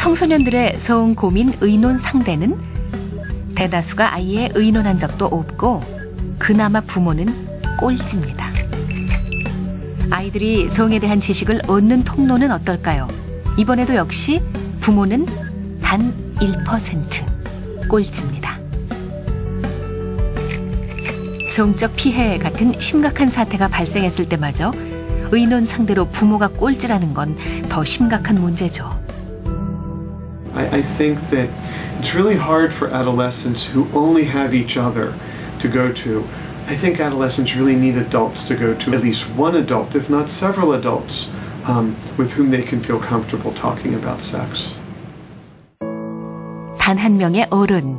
청소년들의 성 고민 의논 상대는 대다수가 아예 의논한 적도 없고 그나마 부모는 꼴찌입니다. 아이들이 성에 대한 지식을 얻는 통로는 어떨까요? 이번에도 역시 부모는 단 1% 꼴찌입니다. 성적 피해 같은 심각한 사태가 발생했을 때마저 의논 상대로 부모가 꼴찌라는 건 더 심각한 문제죠. I think that it's really hard for adolescents who only have each other to go to. I think adolescents really need adults to go to, at least one adult, if not several adults, with whom they can feel comfortable talking about sex. 단 한 명의 어른.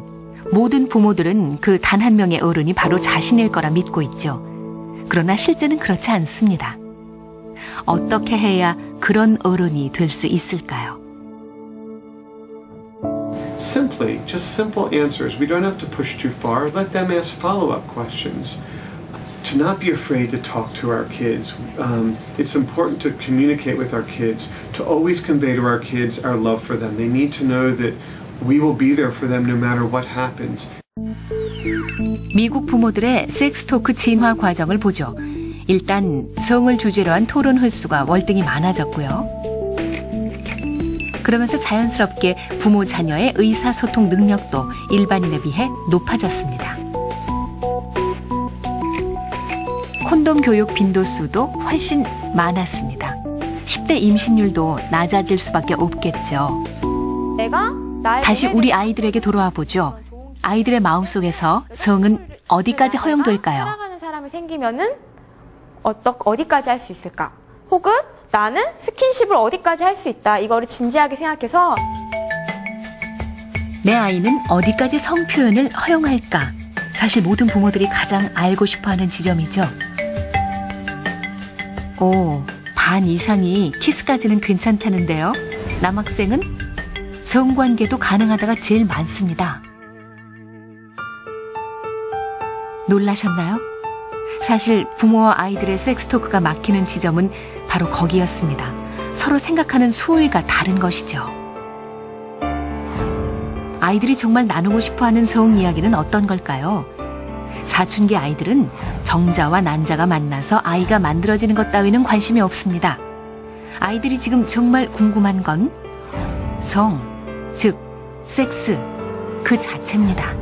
모든 부모들은 그 단 한 명의 어른이 바로 자신일 거라 믿고 있죠. 그러나 실제는 그렇지 않습니다. 어떻게 해야 그런 어른이 될 수 있을까요? Simply, just simple answers. We don't have to push too far. Let them ask follow-up questions. To not be afraid to talk to our kids. It's important to communicate with our kids, to always convey to our kids our love for them. They need to know that we will be there for them no matter what happens. 미국 부모들의 섹스 토크 진화 과정을 보죠. 일단 성을 주제로 한 토론 횟수가 월등히 많아졌고요. 그러면서 자연스럽게 부모 자녀의 의사소통 능력도 일반인에 비해 높아졌습니다. 콘돔 교육 빈도수도 훨씬 많았습니다. 10대 임신율도 낮아질 수밖에 없겠죠. 다시 우리 아이들에게 돌아와 보죠. 아이들의 마음속에서 성은 어디까지 허용될까요? 사랑하는 사람이 생기면은 어디까지 할 수 있을까? 혹은 나는 스킨십을 어디까지 할 수 있다. 이거를 진지하게 생각해서 내 아이는 어디까지 성 표현을 허용할까? 사실 모든 부모들이 가장 알고 싶어하는 지점이죠. 반 이상이 키스까지는 괜찮다는데요. 남학생은 성관계도 가능하다가 제일 많습니다. 놀라셨나요? 사실 부모와 아이들의 섹스토크가 막히는 지점은 바로 거기였습니다. 서로 생각하는 수위가 다른 것이죠. 아이들이 정말 나누고 싶어하는 성 이야기는 어떤 걸까요? 사춘기 아이들은 정자와 난자가 만나서 아이가 만들어지는 것 따위는 관심이 없습니다. 아이들이 지금 정말 궁금한 건 성, 즉 섹스 그 자체입니다.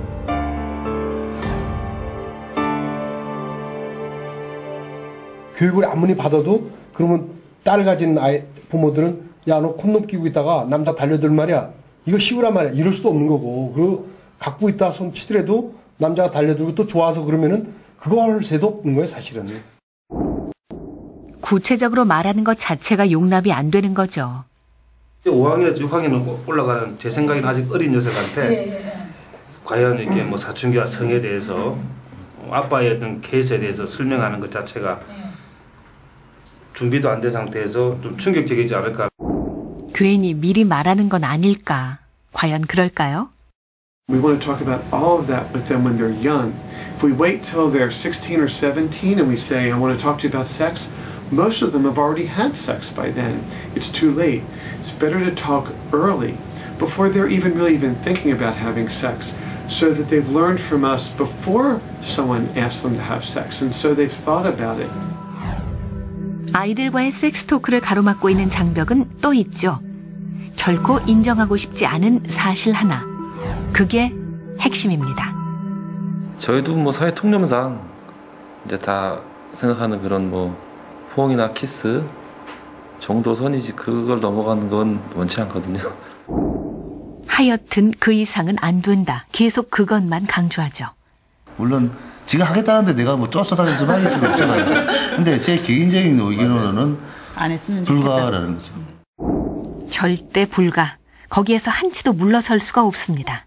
교육을 아무리 받아도 그러면 딸 가진 부모들은 야, 너 콘돔 끼고 있다가 남자 달려들 말이야. 이거 쉬우란 말이야. 이럴 수도 없는 거고. 그리고 갖고 있다 손 치더라도 남자가 달려들고 또 좋아서 그러면은 그거 할 새도 없는 거예요, 사실은. 구체적으로 말하는 것 자체가 용납이 안 되는 거죠. 5학년, 6학년 올라가는 제 생각에는 아직 어린 녀석한테 과연 이렇게 뭐 사춘기와 성에 대해서 아빠의 어떤 케이스에 대해서 설명하는 것 자체가 준비도 안 된 상태에서 좀 충격적이지 않을까. 괜히 미리 말하는 건 아닐까. 과연 그럴까요? We want to talk about all of that with them when they're young. If we wait till they're 16 or 17 and we say, I want to talk to you about sex, most of them have already had sex by then. It's too late. It's better to talk early, before they're even thinking about having sex, so that they've learned from us before someone asks them to have sex, and so they've thought about it. 아이들과의 섹스 토크를 가로막고 있는 장벽은 또 있죠. 결코 인정하고 싶지 않은 사실 하나. 그게 핵심입니다. 저희도 뭐 사회 통념상 이제 다 생각하는 그런 뭐 포옹이나 키스 정도 선이지 그걸 넘어가는 건 원치 않거든요. 하여튼 그 이상은 안 된다. 계속 그것만 강조하죠. 물론 지금 하겠다는데 내가 뭐 쫓아다니면서 좀 할 수는 없잖아요. 근데 제 개인적인 의견으로는 안 했으면 불가라는 거죠. 절대 불가. 거기에서 한치도 물러설 수가 없습니다.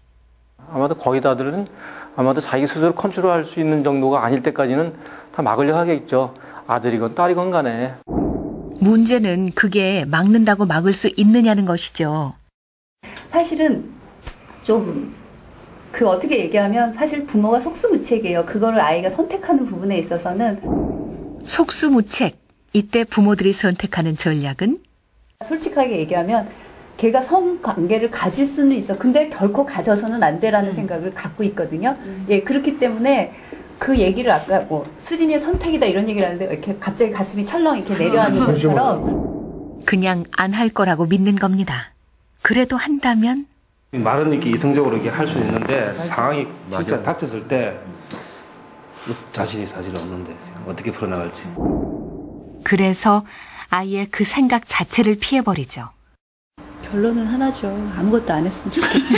아마도 거의 다들은 아마도 자기 스스로 컨트롤할 수 있는 정도가 아닐 때까지는 다 막으려 하겠죠. 아들이건 딸이건 간에. 문제는 그게 막는다고 막을 수 있느냐는 것이죠. 사실은 좀 어떻게 얘기하면 사실 부모가 속수무책이에요. 그거를 아이가 선택하는 부분에 있어서는. 속수무책. 이때 부모들이 선택하는 전략은? 솔직하게 얘기하면 걔가 성관계를 가질 수는 있어. 근데 결코 가져서는 안 돼라는 생각을 갖고 있거든요. 예, 그렇기 때문에 그 얘기를 아까 뭐 수진이의 선택이다 이런 얘기를 하는데 이렇게 갑자기 가슴이 철렁 이렇게 내려앉는 것처럼 그냥 안 할 거라고 믿는 겁니다. 그래도 한다면 말은 이렇게 이성적으로 이렇게 할 수 있는데 상황이 진짜 닥쳤을 때 자신이 사실 없는데 어떻게 풀어나갈지. 그래서 아이의 그 생각 자체를 피해버리죠. 결론은 하나죠. 아무것도 안 했으면 좋겠죠.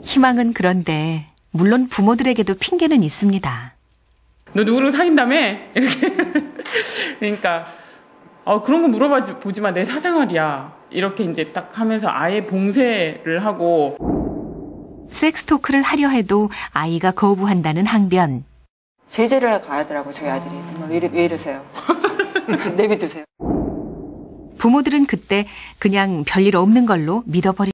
희망은 그런데 물론 부모들에게도 핑계는 있습니다. 너 누구를 사귄다며? 이렇게. 그러니까 그런 거 보지 마. 내 사생활이야. 이렇게 이제 딱 하면서 아예 봉쇄를 하고. 섹스토크를 하려 해도 아이가 거부한다는 항변. 제재를 가하더라고 저희 아들이. 왜 이러세요? 내비두세요. 부모들은 그때 그냥 별일 없는 걸로 믿어버리